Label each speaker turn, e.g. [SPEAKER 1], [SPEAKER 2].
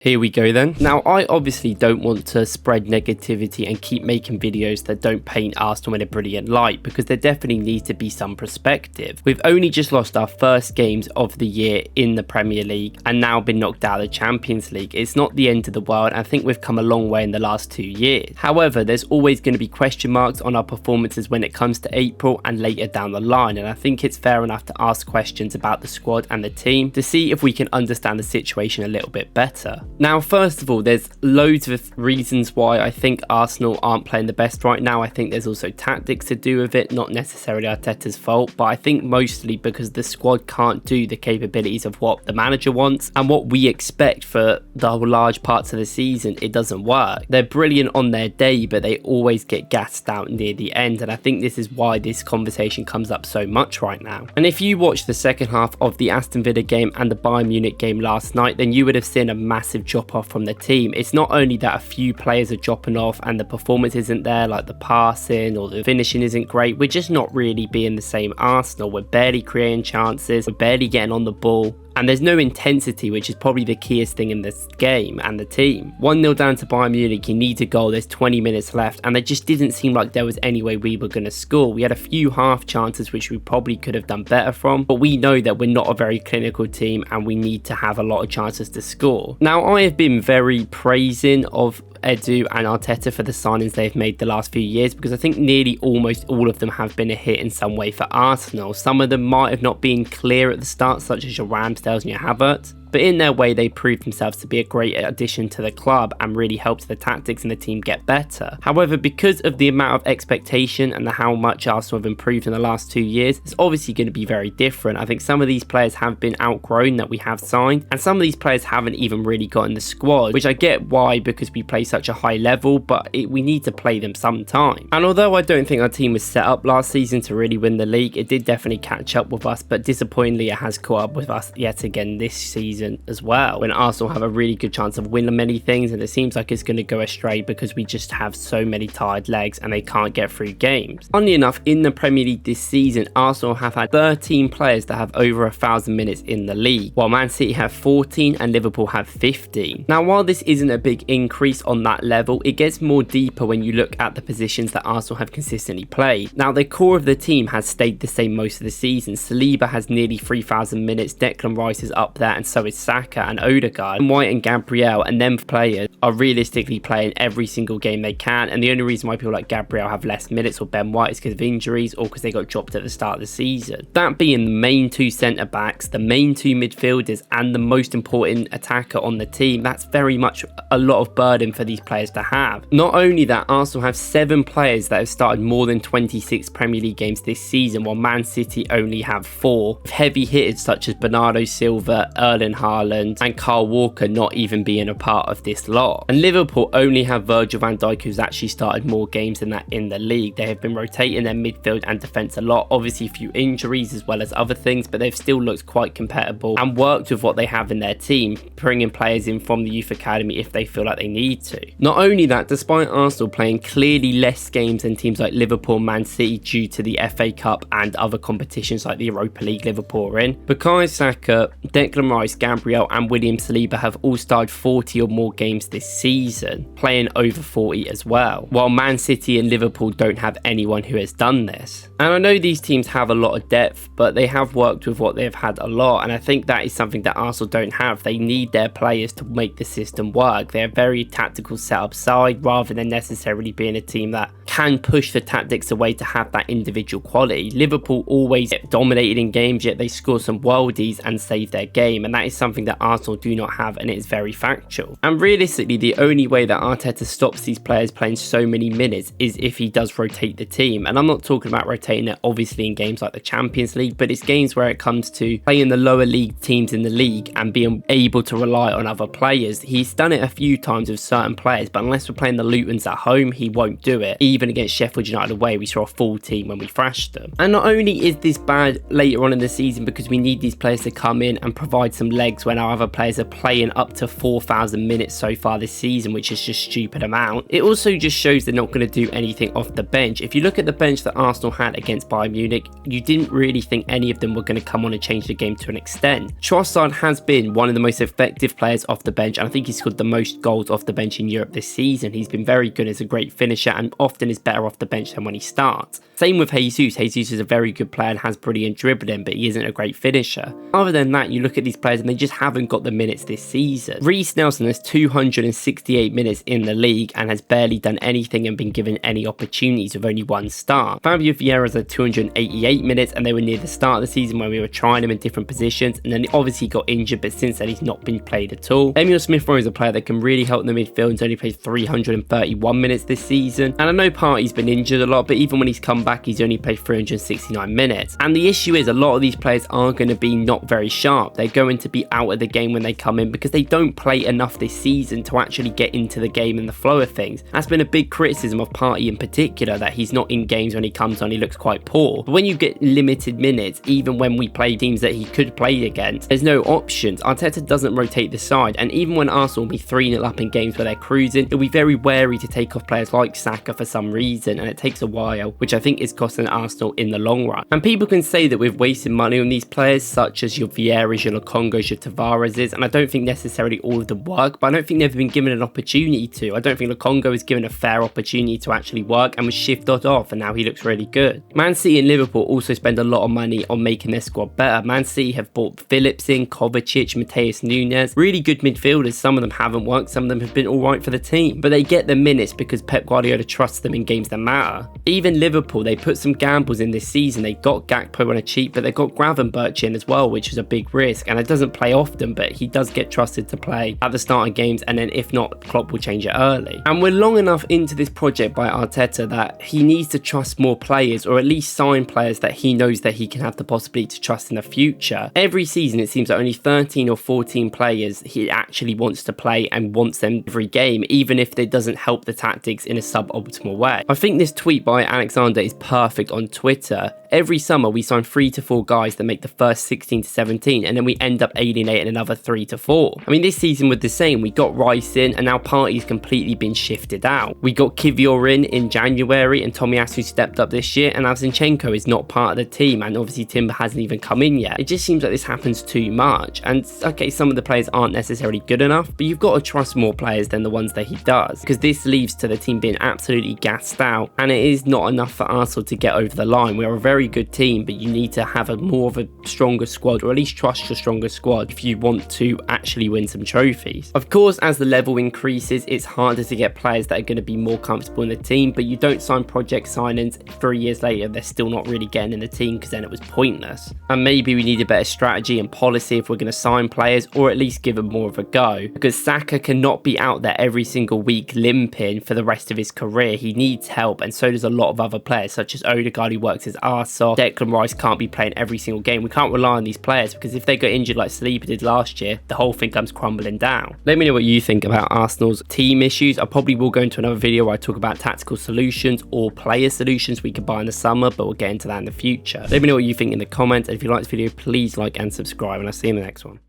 [SPEAKER 1] Here we go then. Now, I obviously don't want to spread negativity and keep making videos that don't paint Arsenal in a brilliant light, because there definitely needs to be some perspective. We've only just lost our first games of the year in the Premier League and now been knocked out of the Champions League. It's not the end of the world. I think we've come a long way in the last 2 years. However, there's always going to be question marks on our performances when it comes to April and later down the line, and I think it's fair enough to ask questions about the squad and the team to see if we can understand the situation a little bit better. Now, first of all, there's loads of reasons why I think Arsenal aren't playing the best right now. I think there's also tactics to do with it, not necessarily Arteta's fault, but I think mostly because the squad can't do the capabilities of what the manager wants and what we expect for the large parts of the season. It doesn't work. They're brilliant on their day, but they always get gassed out near the end, and I think this is why this conversation comes up so much right now. And if you watched the second half of the Aston Villa game and the Bayern Munich game last night, then you would have seen a massive drop off from the team. It's not only that a few players are dropping off and the performance isn't there, like the passing or the finishing isn't great. We're just not really being the same Arsenal. We're barely creating chances, we're barely getting on the ball, and there's no intensity, which is probably the keyest thing in this game and the team. 1-0 down to Bayern Munich, you need a goal, there's 20 minutes left, and it just didn't seem like there was any way we were going to score. We had a few half chances which we probably could have done better from, but we know that we're not a very clinical team and we need to have a lot of chances to score. Now, I have been very praising of Edu and Arteta for the signings they've made the last few years, because I think nearly almost all of them have been a hit in some way for Arsenal. Some of them might have not been clear at the start, such as your Ramsdales and your Havertz, but in their way they proved themselves to be a great addition to the club and really helped the tactics and the team get better. However, because of the amount of expectation and how much Arsenal have improved in the last 2 years, it's obviously going to be very different. I think some of these players have been outgrown that we have signed, and some of these players haven't even really got in the squad, which I get why, because we play such a high level, but we need to play them sometime. And although I don't think our team was set up last season to really win the league, it did definitely catch up with us, but disappointingly it has caught up with us yet again this season as well, when Arsenal have a really good chance of winning many things, and it seems like it's going to go astray because we just have so many tired legs and they can't get through games. Funnily enough, in the Premier League this season, Arsenal have had 13 players that have over 1,000 minutes in the league, while Man City have 14 and Liverpool have 15. Now, while this isn't a big increase on that level, it gets more deeper when you look at the positions that Arsenal have consistently played. Now, the core of the team has stayed the same most of the season. Saliba has nearly 3,000 minutes, Declan Rice is up there, and so is Saka and Odegaard. And White and Gabriel and them players are realistically playing every single game they can, and the only reason why people like Gabriel have less minutes or Ben White is because of injuries or because they got dropped at the start of the season. That being the main two centre backs, the main two midfielders, and the most important attacker on the team, that's very much a lot of burden for these players to have. Not only that, Arsenal have 7 players that have started more than 26 Premier League games this season, while Man City only have 4, with heavy hitters such as Bernardo Silva, Erling Haaland and Kyle Walker not even being a part of this lot. And Liverpool only have Virgil van Dijk, who's actually started more games than that in the league. They have been rotating their midfield and defence a lot, obviously a few injuries as well as other things, but they've still looked quite compatible and worked with what they have in their team, bringing players in from the youth academy if they feel like they need to. Not only that, despite Arsenal playing clearly less games than teams like Liverpool and Man City due to the FA Cup and other competitions like the Europa League Liverpool are in, Bukayo Saka, Declan Rice, Gabriel and William Saliba have all started 40 or more games this season, playing over 40 as well, while Man City and Liverpool don't have anyone who has done this. And I know these teams have a lot of depth, but they have worked with what they've had a lot, and I think that is something that Arsenal don't have. They need their players to make the system work. They're a very tactical setup side rather than necessarily being a team that can push the tactics away to have that individual quality. Liverpool always get dominated in games, yet they score some worldies and save their game, and that is something that Arsenal do not have, and it is very factual. And realistically, the only way that Arteta stops these players playing so many minutes is if he does rotate the team. And I'm not talking about rotating it obviously in games like the Champions League, but it's games where it comes to playing the lower league teams in the league and being able to rely on other players. He's done it a few times with certain players, but unless we're playing the Lutons at home, he won't do it. Even against Sheffield United away, we saw a full team when we thrashed them. And not only is this bad later on in the season because we need these players to come in and provide some legs legs when our other players are playing up to 4,000 minutes so far this season, which is just stupid amount. It also just shows they're not going to do anything off the bench. If you look at the bench that Arsenal had against Bayern Munich, you didn't really think any of them were going to come on and change the game to an extent. Trossard has been one of the most effective players off the bench, and I think he's scored the most goals off the bench in Europe this season. He's been very good as a great finisher and often is better off the bench than when he starts. Same with Jesus. Jesus is a very good player and has brilliant dribbling, but he isn't a great finisher. Other than that, you look at these players and they just haven't got the minutes this season. Reece Nelson has 268 minutes in the league and has barely done anything and been given any opportunities with only one start. Fabio Vieira's had 288 minutes and they were near the start of the season when we were trying him in different positions, and then obviously got injured, but since then he's not been played at all. Emile Smith-Rowe is a player that can really help in the midfield and only played 331 minutes this season. And I know Partey's been injured a lot, but even when he's come back, he's only played 369 minutes. And the issue is a lot of these players are going to be not very sharp. They're going to be out of the game when they come in because they don't play enough this season to actually get into the game and the flow of things. That's been a big criticism of Partey in particular, that he's not in games when he comes on, he looks quite poor. But when you get limited minutes, even when we play teams that he could play against, there's no options. Arteta doesn't rotate the side, and even when Arsenal will be 3-0 up in games where they're cruising, he'll be very wary to take off players like Saka for some reason, and it takes a while, which I think is costing Arsenal in the long run. And people can say that we've wasted money on these players, such as your Vieiras, your Lokongos, your Tavareses, and I don't think necessarily all of them work, but I don't think they've been given an opportunity to. I don't think Lokongo was given a fair opportunity to actually work and was shifted off, and now he looks really good. Man City and Liverpool also spend a lot of money on making their squad better. Man City have bought Phillips in, Kovacic, Mateus Nunes, really good midfielders. Some of them haven't worked, some of them have been alright for the team, but they get the minutes because Pep Guardiola trusts them in games that matter. Even Liverpool, they put some gambles in this season. They got Gakpo on a cheap, but they got Gravenberch in as well, which is a big risk, and it doesn't play often, but he does get trusted to play at the start of games, and then if not, Klopp will change it early. And we're long enough into this project by Arteta that he needs to trust more players, or at least sign players that he knows that he can have the possibility to trust in the future. Every season it seems that only 13 or 14 players he actually wants to play and wants them every game, even if it doesn't help the tactics in a suboptimal way. I think this tweet by Alexander is perfect on Twitter. Every summer we sign 3 to 4 guys that make the first 16 to 17, and then we end up alienating another 3 to 4. I mean, this season was the same. We got Rice in, and now Partey's completely been shifted out. We got Kivior in January, and Tomiyasu stepped up this year, and now Zinchenko is not part of the team, and obviously Timber hasn't even come in yet. It just seems like this happens too much, and okay, some of the players aren't necessarily good enough, but you've got to trust more players than the ones that he does, because this leads to the team being absolutely gassed out, and it is not enough for Arsenal to get over the line. We are a very good team, but you need to have more of a stronger squad, or at least trust your stronger squad if you want to actually win some trophies. Of course, as the level increases, it's harder to get players that are going to be more comfortable in the team, but you don't sign project signings 3 years later, they're still not really getting in the team because then it was pointless. And maybe we need a better strategy and policy if we're going to sign players, or at least give them more of a go, because Saka cannot be out there every single week limping for the rest of his career. He needs help, and so does a lot of other players such as Odegaard, who works his arse off. Declan Rice can't be playing every single game. We can't rely on these players, because if they get injured like Sleeper did last year, the whole thing comes crumbling down. Let me know what you think about Arsenal's team issues. I probably will go into another video where I talk about tactical solutions or player solutions we could buy in the summer, but we'll get into that in the future. Let me know what you think in the comments, and if you like this video, please like and subscribe, and I'll see you in the next one.